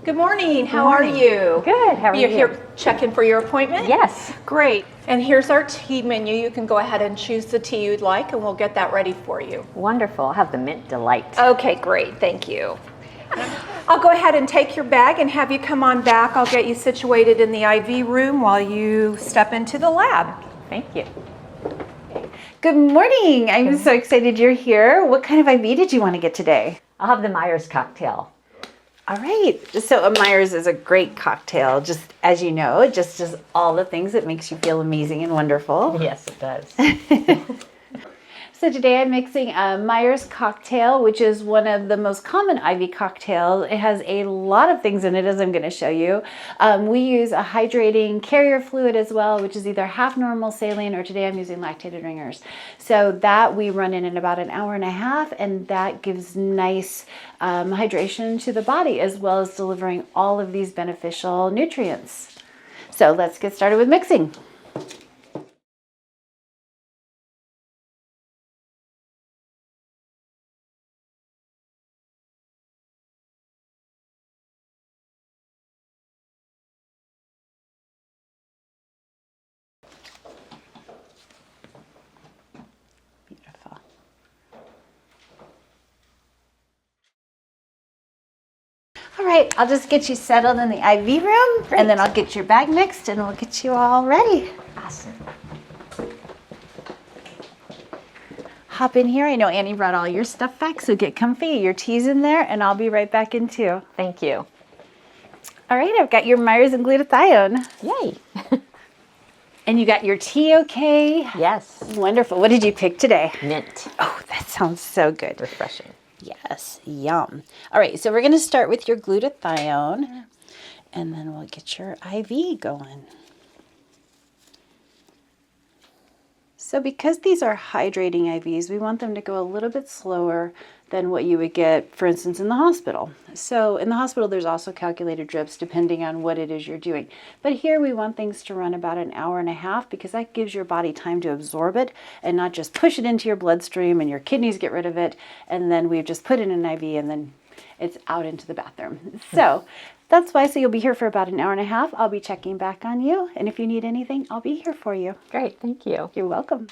Good morning. How are you? Good. How are you? You're here checking for your appointment? Yes. Great. And here's our tea menu. You can go ahead and choose the tea you'd like, and we'll get that ready for you. Wonderful. I'll have the Mint Delight. Okay, great. Thank you. I'll go ahead and take your bag and have you come on back. I'll get you situated in the IV room while you step into the lab. Thank you. Good morning. I'm so excited you're here. What kind of IV did you want to get today? I'll have the Myers cocktail. All right. So a Myers is a great cocktail. Just as you know, it just does all the things that makes you feel amazing and wonderful. Yes, it does. So today I'm mixing a Myers cocktail, which is one of the most common IV cocktails. It has a lot of things in it, as I'm going to show you. We use a hydrating carrier fluid as well, which is either half normal saline, or today I'm using lactated ringers. So that we run in about an hour and a half, and that gives nice hydration to the body, as well as delivering all of these beneficial nutrients. So let's get started with mixing. Beautiful. All right, I'll just get you settled in the IV room, Great. and then I'll get your bag mixed and we'll get you all ready. Awesome. Hop in here. I know Annie brought all your stuff back, so get comfy. Your tea's in there, and I'll be right back in too. Thank you. All right, I've got your Myers and glutathione. Yay. And you got your tea okay? Yes. Wonderful. What did you pick today? Mint. Oh, that sounds so good. Refreshing. Yes, yum. All right, so we're going to start with your glutathione, and then we'll get your IV going. So because these are hydrating IVs, we want them to go a little bit slower than what you would get, for instance, in the hospital. So in the hospital, there's also calculated drips depending on what it is you're doing. But here we want things to run about an hour and a half, because that gives your body time to absorb it and not just push it into your bloodstream and your kidneys get rid of it. And then we've just put in an IV and then it's out into the bathroom. So that's why. So you'll be here for about an hour and a half. I'll be checking back on you. And if you need anything, I'll be here for you. Great. Thank you. You're welcome.